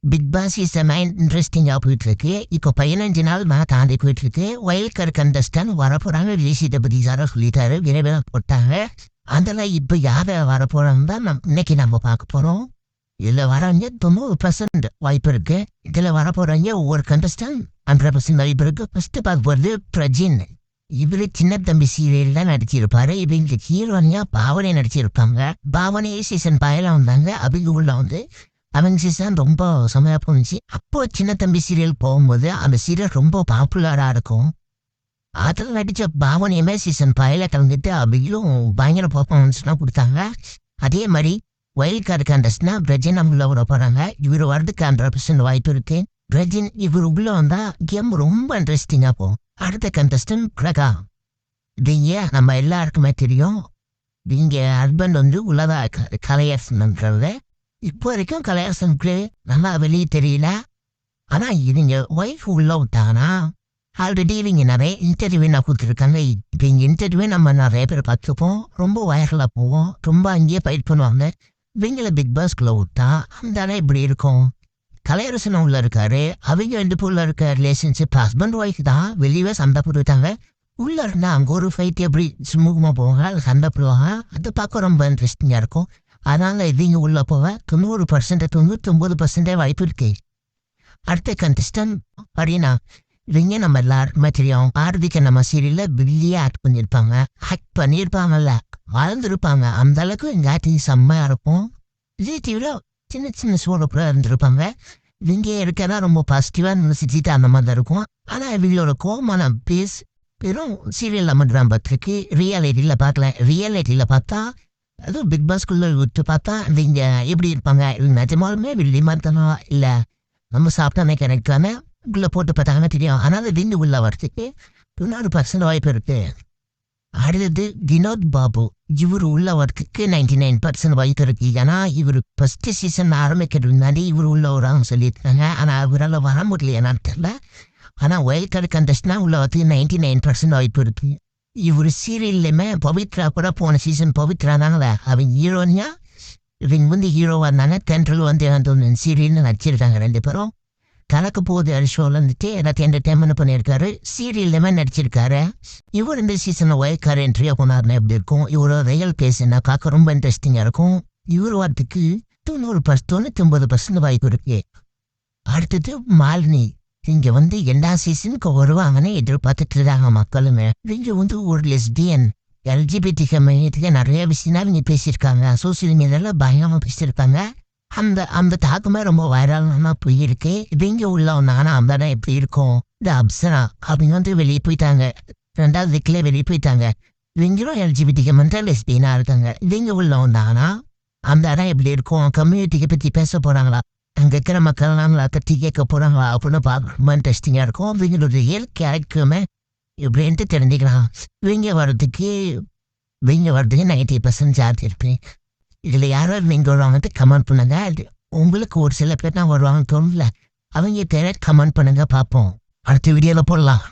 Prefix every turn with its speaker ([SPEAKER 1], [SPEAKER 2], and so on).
[SPEAKER 1] Big boss is mind இன்ட்ரெஸ்டிங்காக போயிட்டுருக்கு. இப்போ 15 நாள் தாண்டி போயிட்டுருக்கு. வைல்ட் கார்டு கண்டஸ்டன் வரப்போகிறாங்க. விஜய் பற்றி சாரா சொல்லிட்டாரு. விரைவில் போட்டாங்க. அதில் இப்போ யார் வரப்போகிறாங்க தான் இன்னைக்கு நம்ம பார்க்க போகிறோம். இதில் வரவங்க 90% வாய்ப்பு இருக்குது. இதில் வரப்போகிறவங்க ஒவ்வொரு கண்டஸ்டன் 100% வாய்ப்பு இருக்குது. ஃபஸ்ட்டு பார்க்க போகிறது பிரஜின். இவர் சின்ன தம்பி சீரியல் தான் நடிச்சிருப்பாரு. இவங்க ஹீரோனியா பாவனை நடிச்சிருப்பாங்க. பாவனை சீசன் 5 வந்தாங்க. அவங்க உள்ள வந்து அவங்க சீசன் ரொம்ப செமையாக போணுச்சு. அப்போ சின்ன தம்பி சீரியல் போகும்போது அந்த சீரியல் ரொம்ப பாப்புலராக இருக்கும். அதில் நடித்த பாவனையுமே சீசன் 5 கலந்துட்டு அவங்களும் பயங்கர பர்ஃபார்மன்ஸ்லாம் கொடுத்தாங்க. அதே மாதிரி வைல்ட் கார்டு கண்டஸ்ட்னா பிரஜின் உள்ள வர போகிறாங்க. இவர் வரதுக்கு 100% வாய்ப்பு இருக்கு. பிரஜின் இவர் உள்ள வந்தால் கேம் ரொம்ப இன்ட்ரெஸ்டிங்காக போகும். அடுத்த கண்டஸ்டன் பிரகா. இவங்க நம்ம எல்லாருக்குமே தெரியும். இவங்க ஹஸ்பண்ட் வந்து உள்ளதா கலையரசன்றது. இப்போ வரைக்கும் கலையரசனுக்கு நல்லா வெளியே தெரியல. ஆனால் இவங்க ஒய்ஃப் உள்ள விட்டாங்கன்னா ஆல்ரெடி இவங்க நிறைய இன்டர்வியூ நான் கொடுத்துருக்காங்க. இப்போ இங்கே இன்டர்வியூ நம்ம நிறைய பேர் பார்த்துப்போம். ரொம்ப வைரலாக போவோம். ரொம்ப அங்கேயே ஃபைட் பண்ணுவாங்க. இவங்களை பிக் பாஸ்குள்ளே விட்டா அந்த இப்படி இருக்கும். கலையரசன் உள்ள இருக்காரு. அவங்க 2 பேருல இருக்க ரிலேஷன்ஷிப் ஹஸ்பண்ட் ஒய்ஃப் தான். வெளியே சண்டை போட்டுட்டாங்க. உள்ள இருந்தால் அங்கே ஒரு ஃபைட் எப்படி சுமூகமாக போவாங்க. அது சண்டை போடுவாங்க. அது பார்க்க ரொம்ப இன்ட்ரெஸ்டிங்காக இருக்கும். அதனால இவங்க உள்ள போக 90% 99% வாய்ப்பு இருக்கு. அடுத்த கண்டஸ்டன் அப்படின்னா இவங்க நம்ம எல்லாருக்குமே தெரியும். ஆரதிக்க நம்ம சீரியலில் பில்லியே ஆக்ட் பண்ணியிருப்பாங்கல்ல, வாழ்ந்துருப்பாங்க. அந்த அளவுக்கு எங்கள் ஆக்டிங் செம்மையாக இருக்கும். விஜய் டிவியில் சின்ன சின்ன சோழப்பெல்லாம் இருந்திருப்பாங்க. இவங்க இருக்கிறதா ரொம்ப பாசிட்டிவாக நினச்சிட்டு அந்த மாதிரி தான் இருக்கும். ஆனால் இவங்களோட கோமான பெரும் சீரியலில் மட்டும் தான் பார்த்துருக்கு. ரியாலிட்டியில் பார்க்கல. ரியாலிட்டியில் பார்த்தா அதுவும் பிக் பாஸ்குள்ளே விட்டு பார்த்தா இவங்க எப்படி இருப்பாங்க. இவங்க நிஜமாலுமே வெளியே மாற்றனா இல்லை நம்ம சாப்பிட்டானே கரெக்டான உள்ளே போட்டு பார்த்தாங்கன்னா தெரியும். ஆனால் இவங்க உள்ள வரத்துக்கு 90% வாய்ப்பு இருக்கு. அடுத்தது வினோத் பாபு. இவர் உள்ள வரத்துக்கு 99% வாய்ப்பு இருக்கு. ஏன்னா இவர் ஃபஸ்ட்டு சீசன் ஆரம்பிக்கிறது முன்னாடி இவர் உள்ள வரான்னு சொல்லியிருக்காங்க. ஆனால் அவரால் வர முடியல என்னன்னு தெரியல. ஆனால் வைல்ட் கார்டு கண்டஸ்ட்னா உள்ள வரத்துக்கு 99% வாய்ப்பு இருக்கு. இவர் சீரியல்லையுமே பவித்ரா கூட போன சீசன் பவித்ரா தாங்களே அவங்க ஹீரோனியா. இவங்க வந்து ஹீரோவாக இருந்தாங்க. தென்றல் வந்து சீரியல்னு நடிச்சிருக்காங்க 2 பேரும். கலக்க போகுது ஷோவில் இருந்துட்டு எல்லாத்தையும் என்டர்டைன்மெண்ட் பண்ணியிருக்காரு. சீரியல்லையுமே நடிச்சிருக்காரு. இவர் இந்த சீசனில் வைல்ட் கார்டு என்ட்ரியாக போனார்னா எப்படி இருக்கும். இவரோட ரியல் பேசுனா பார்க்க ரொம்ப இன்ட்ரெஸ்டிங்காக இருக்கும். இவர் வரத்துக்கு 99% வாய்ப்பு இருக்கு. அடுத்தது மாலினி. இங்கே வந்து எல்லா சீசனுக்கு வருவாங்கன்னு எதிர்பார்த்துட்டு இருக்காங்க மக்களுமே. இவங்க வந்து ஒரு லெஸ்பியன் LGBT கம்யூனிட்டிக்கு நிறைய விஷயம் இவங்க பேசியிருக்காங்க. சோசியல் மீடியாவில் பயங்கரமாக பேசியிருக்காங்க. அந்த தாக்கமே ரொம்ப வைரலாக போயிருக்கு. இவங்க உள்ள வந்தாங்கன்னா அந்த இடம் எப்படி இருக்கும். இந்த அப்சரா அவங்க வந்து வெளியே போயிட்டாங்க. 2வது வீக்கில் வெளியே போயிட்டாங்க. இவங்களும் LGBT கம்யூனிட்டி லெஸ்பியனாக இருக்காங்க. இவங்க உள்ள வந்தாங்கன்னா அந்த இடம் எப்படி இருக்கும். கம்யூனிட்டிக்கு பற்றி பேச போகிறாங்களா, அங்கே இருக்கிற மக்கள்லாம் கட்டி கேட்க போகிறாங்களா அப்படின்னு பார்க்க இன்ட்ரெஸ்டிங்காக இருக்கும். இவங்களோட ரியல் கேரக்டருமே இப்படின்ட்டு தெரிஞ்சுக்கலாம். இவங்க வர்றதுக்கு 90% சார்ஜ் இருப்பேன். இதில் யாராவது நீங்கள் வருவாங்கன்ட்டு கமெண்ட் பண்ணுங்க. உங்களுக்கு ஒரு சில பேர் தான் வருவாங்கன்னு தோணல. அவங்க பேரை கமெண்ட் பண்ணுங்க பார்ப்போம். அடுத்த வீடியோவில் போடலாம்.